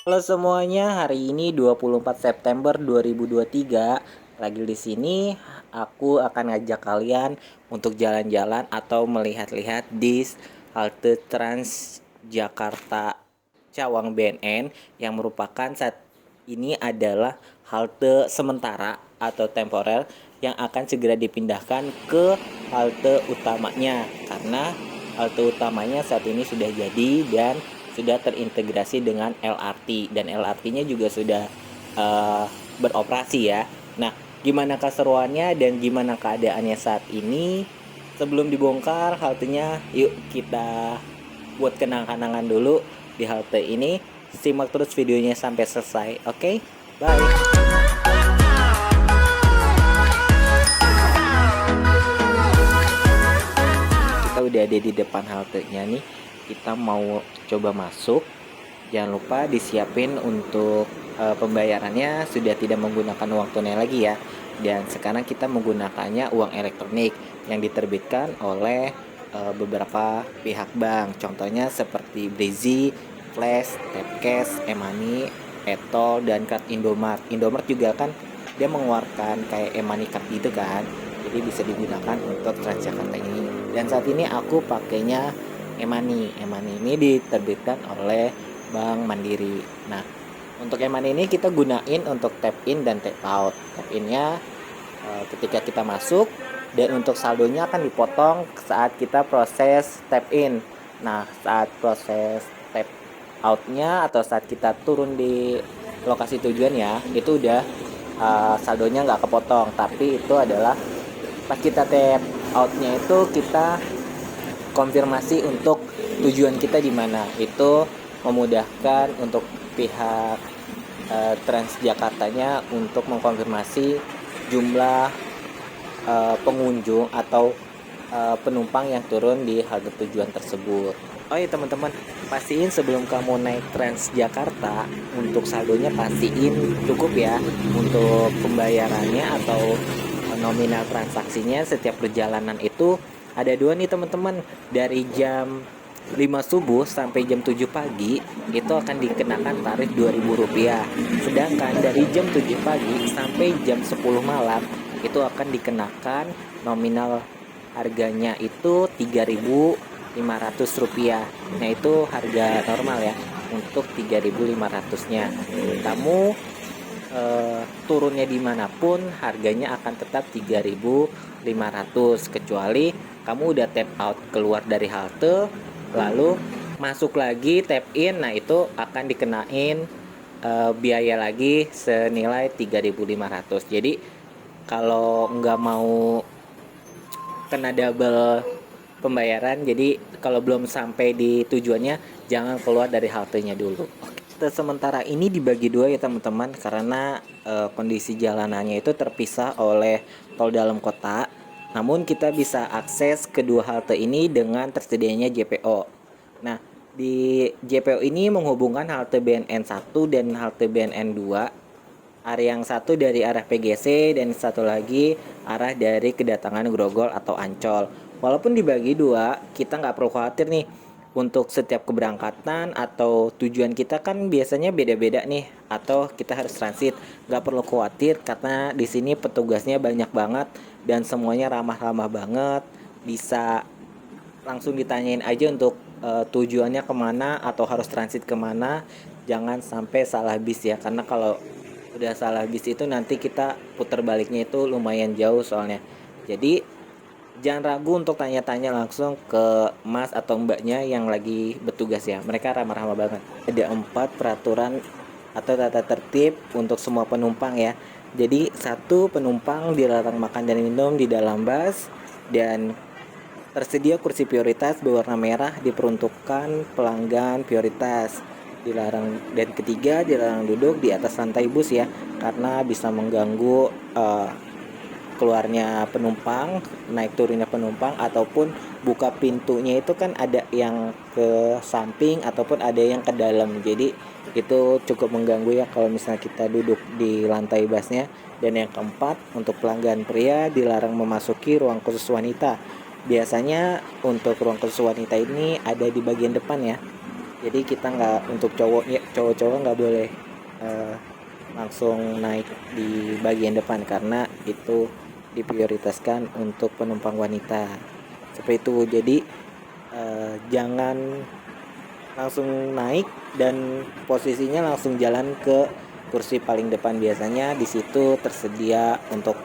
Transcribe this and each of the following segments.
Halo semuanya, hari ini 24 September 2023. Lagi di sini aku akan ngajak kalian untuk jalan-jalan atau melihat-lihat di halte Trans Jakarta Cawang BNN yang merupakan saat ini adalah halte sementara atau temporer yang akan segera dipindahkan ke halte utamanya karena halte utamanya saat ini sudah jadi dan sudah terintegrasi dengan LRT dan LRT-nya juga sudah beroperasi ya. Nah, gimana keseruannya dan gimana keadaannya saat ini? Sebelum dibongkar haltenya, yuk kita buat kenang-kenangan dulu di halte ini. Simak terus videonya sampai selesai. Oke, bye. Kita udah ada di depan haltenya nih. Kita mau coba masuk. Jangan lupa disiapin untuk pembayarannya sudah tidak menggunakan uang tunai lagi ya. Dan sekarang kita menggunakannya uang elektronik yang diterbitkan oleh beberapa pihak bank. Contohnya seperti Breezy, Flash, Tapcash, e-money, Etol, dan Card Indomart. Indomart juga kan dia mengeluarkan kayak e-money card gitu kan. Jadi bisa digunakan untuk Transjakarta ini. Dan saat ini aku pakainya e-money. E-money ini diterbitkan oleh Bank Mandiri. Nah, untuk e-money ini kita gunain untuk tap in dan tap out. Tap innya ketika kita masuk dan untuk saldonya akan dipotong saat kita proses tap in. Nah, saat proses tap outnya atau saat kita turun di lokasi tujuan ya, itu udah saldonya nggak kepotong. Tapi itu adalah pas kita tap outnya itu kita konfirmasi untuk tujuan kita di mana. Itu memudahkan untuk pihak Transjakartanya untuk mengkonfirmasi jumlah pengunjung atau penumpang yang turun di halte tujuan tersebut. Oh iya teman-teman, pastiin sebelum kamu naik Transjakarta untuk saldonya pastiin cukup ya untuk pembayarannya atau nominal transaksinya setiap perjalanan itu ada dua nih teman-teman. Dari jam 5 subuh sampai jam 7 pagi itu akan dikenakan tarif Rp2.000. Sedangkan dari jam 7 pagi sampai jam 10 malam itu akan dikenakan nominal harganya itu Rp3.500. Nah, itu harga normal ya untuk 3.500-nya. Kamu turunnya dimanapun harganya akan tetap 3.500 kecuali kamu udah tap out keluar dari halte lalu masuk lagi tap in. Nah, itu akan dikenain biaya lagi senilai 3.500. Jadi kalau nggak mau kena double pembayaran, jadi kalau belum sampai di tujuannya jangan keluar dari haltenya dulu. Sementara ini dibagi dua ya teman-teman karena kondisi jalanannya itu terpisah oleh tol dalam kota. Namun kita bisa akses kedua halte ini dengan tersedianya JPO. Nah, di JPO ini menghubungkan halte BNN 1 dan halte BNN 2. Area yang satu dari arah PGC dan satu lagi arah dari kedatangan Grogol atau Ancol. Walaupun dibagi dua, kita nggak perlu khawatir nih. Untuk setiap keberangkatan atau tujuan kita kan biasanya beda-beda nih, atau kita harus transit. Nggak perlu khawatir karena di sini petugasnya banyak banget dan semuanya ramah-ramah banget. Bisa langsung ditanyain aja untuk tujuannya kemana atau harus transit kemana. Jangan sampai salah bis ya, karena kalau udah salah bis itu nanti kita putar baliknya itu lumayan jauh soalnya. Jadi jangan ragu untuk tanya-tanya langsung ke mas atau mbaknya yang lagi bertugas ya. Mereka ramah-ramah banget. Ada 4 peraturan atau tata tertib untuk semua penumpang ya. Jadi 1, penumpang dilarang makan dan minum di dalam bus. Dan tersedia kursi prioritas berwarna merah diperuntukkan pelanggan prioritas. Dilarang. Dan ketiga, dilarang duduk di atas lantai bus ya, karena bisa mengganggu keluarnya penumpang, naik turunnya penumpang, ataupun buka pintunya itu kan ada yang ke samping ataupun ada yang ke dalam. Jadi itu cukup mengganggu ya kalau misalnya kita duduk di lantai busnya. Dan yang keempat, untuk pelanggan pria dilarang memasuki ruang khusus wanita. Biasanya untuk ruang khusus wanita ini ada di bagian depan ya. Jadi kita nggak, untuk cowok-cowok nggak boleh eh, langsung naik di bagian depan karena itu diprioritaskan untuk penumpang wanita. Seperti itu. Jadi jangan langsung naik dan posisinya langsung jalan ke kursi paling depan. Biasanya di situ tersedia untuk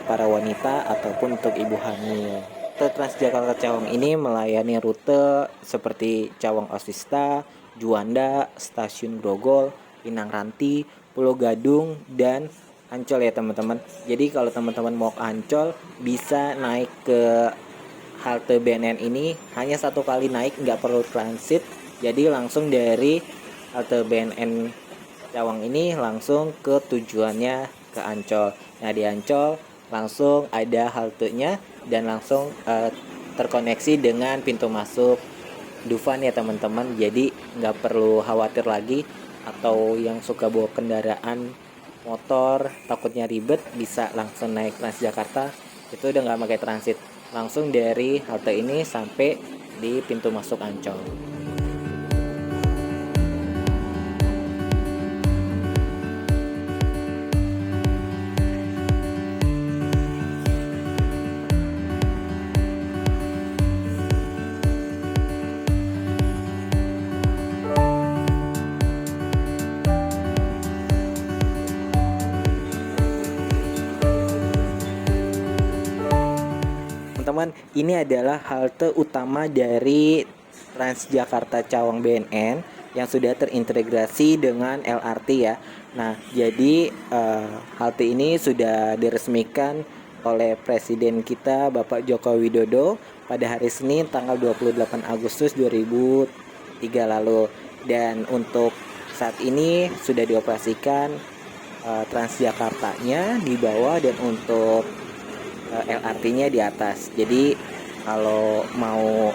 para wanita ataupun untuk ibu hamil. Rute Transjakarta Cawang ini melayani rute seperti Cawang Osista, Juanda, Stasiun Grogol, Pinang Ranti, Pulau Gadung, dan Ancol ya teman-teman. Jadi kalau teman-teman mau ke Ancol bisa naik ke halte BNN ini, hanya satu kali naik, nggak perlu transit. Jadi langsung dari halte BNN Cawang ini langsung ke tujuannya ke Ancol. Nah di Ancol langsung ada haltenya dan langsung terkoneksi dengan pintu masuk Dufan ya teman-teman. Jadi nggak perlu khawatir lagi, atau yang suka bawa kendaraan motor takutnya ribet, bisa langsung naik Transjakarta. Itu udah nggak pakai transit, langsung dari halte ini sampai di pintu masuk Ancol. Teman-teman, ini adalah halte utama dari Transjakarta Cawang BNN yang sudah terintegrasi dengan LRT ya. Nah, jadi halte ini sudah diresmikan oleh Presiden kita Bapak Joko Widodo pada hari Senin tanggal 28 Agustus 2003 lalu. Dan untuk saat ini sudah dioperasikan Transjakartanya di bawah dan untuk LRT-nya di atas. Jadi kalau mau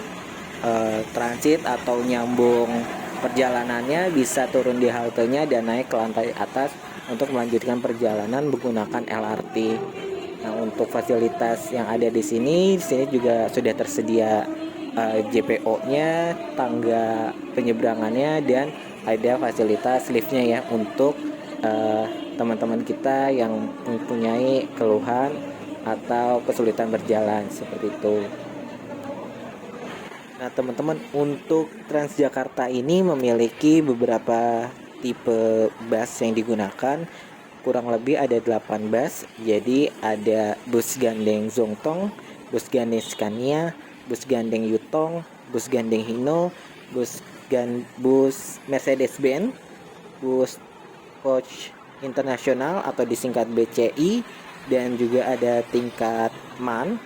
transit atau nyambung perjalanannya bisa turun di haltenya dan naik ke lantai atas untuk melanjutkan perjalanan menggunakan LRT. Nah, untuk fasilitas yang ada di sini juga sudah tersedia JPO-nya, tangga penyeberangannya, dan ada fasilitas liftnya ya untuk teman-teman kita yang mempunyai keluhan atau kesulitan berjalan seperti itu. Nah teman-teman, untuk Transjakarta ini memiliki beberapa tipe bus yang digunakan, kurang lebih ada 8 bus. Jadi ada bus gandeng Zongtong, bus gandeng Scania, bus gandeng Yutong, bus gandeng Hino, bus Mercedes-Benz, bus coach internasional atau disingkat BCI, dan juga ada tingkat MAN,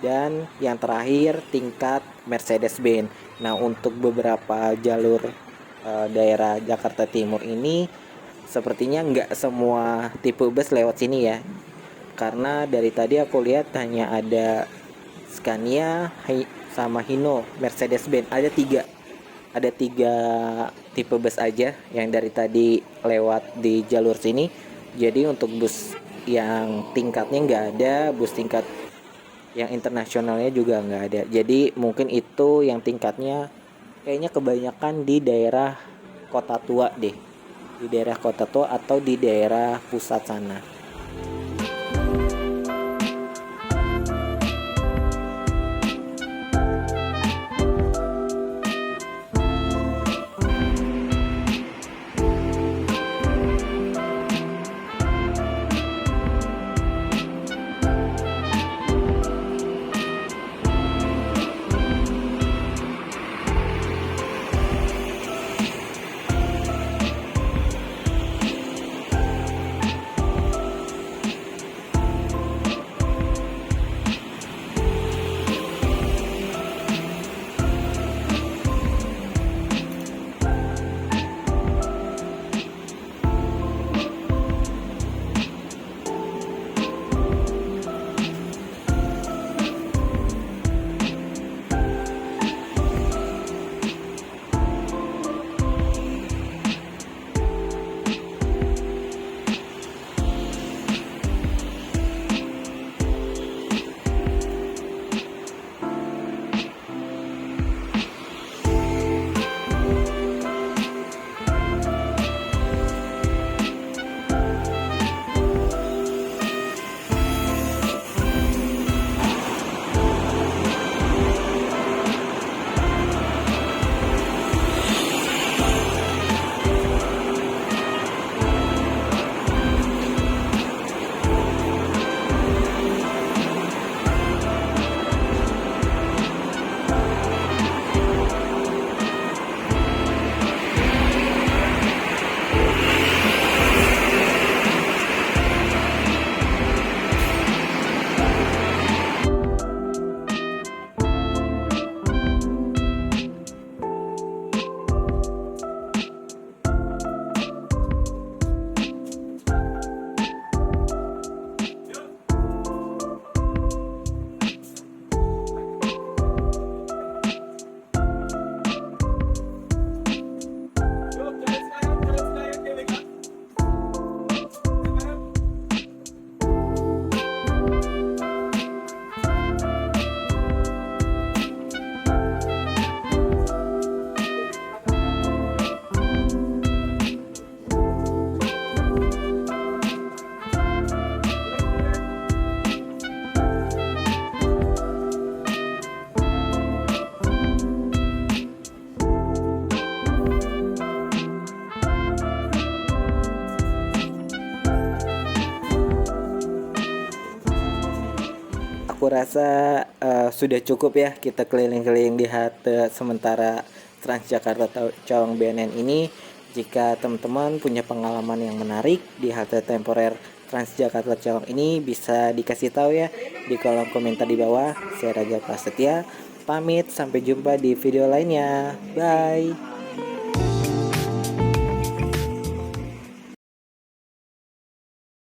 dan yang terakhir tingkat Mercedes-Benz. Nah untuk beberapa jalur daerah Jakarta Timur ini sepertinya nggak semua tipe bus lewat sini ya, karena dari tadi aku lihat hanya ada Scania sama Hino. Mercedes-Benz ada tiga tipe bus aja yang dari tadi lewat di jalur sini. Jadi untuk bus yang tingkatnya nggak ada, bus tingkat yang internasionalnya juga nggak ada. Jadi mungkin itu yang tingkatnya kayaknya kebanyakan di daerah Kota Tua deh, di daerah Kota Tua atau di daerah pusat sana. rasa sudah cukup ya kita keliling-keliling di halte sementara Transjakarta Cawang BNN ini. Jika teman-teman punya pengalaman yang menarik di halte temporer Transjakarta Cawang ini, bisa dikasih tahu ya di kolom komentar di bawah. Saya Raga Prasetya, pamit, sampai jumpa di video lainnya. Bye.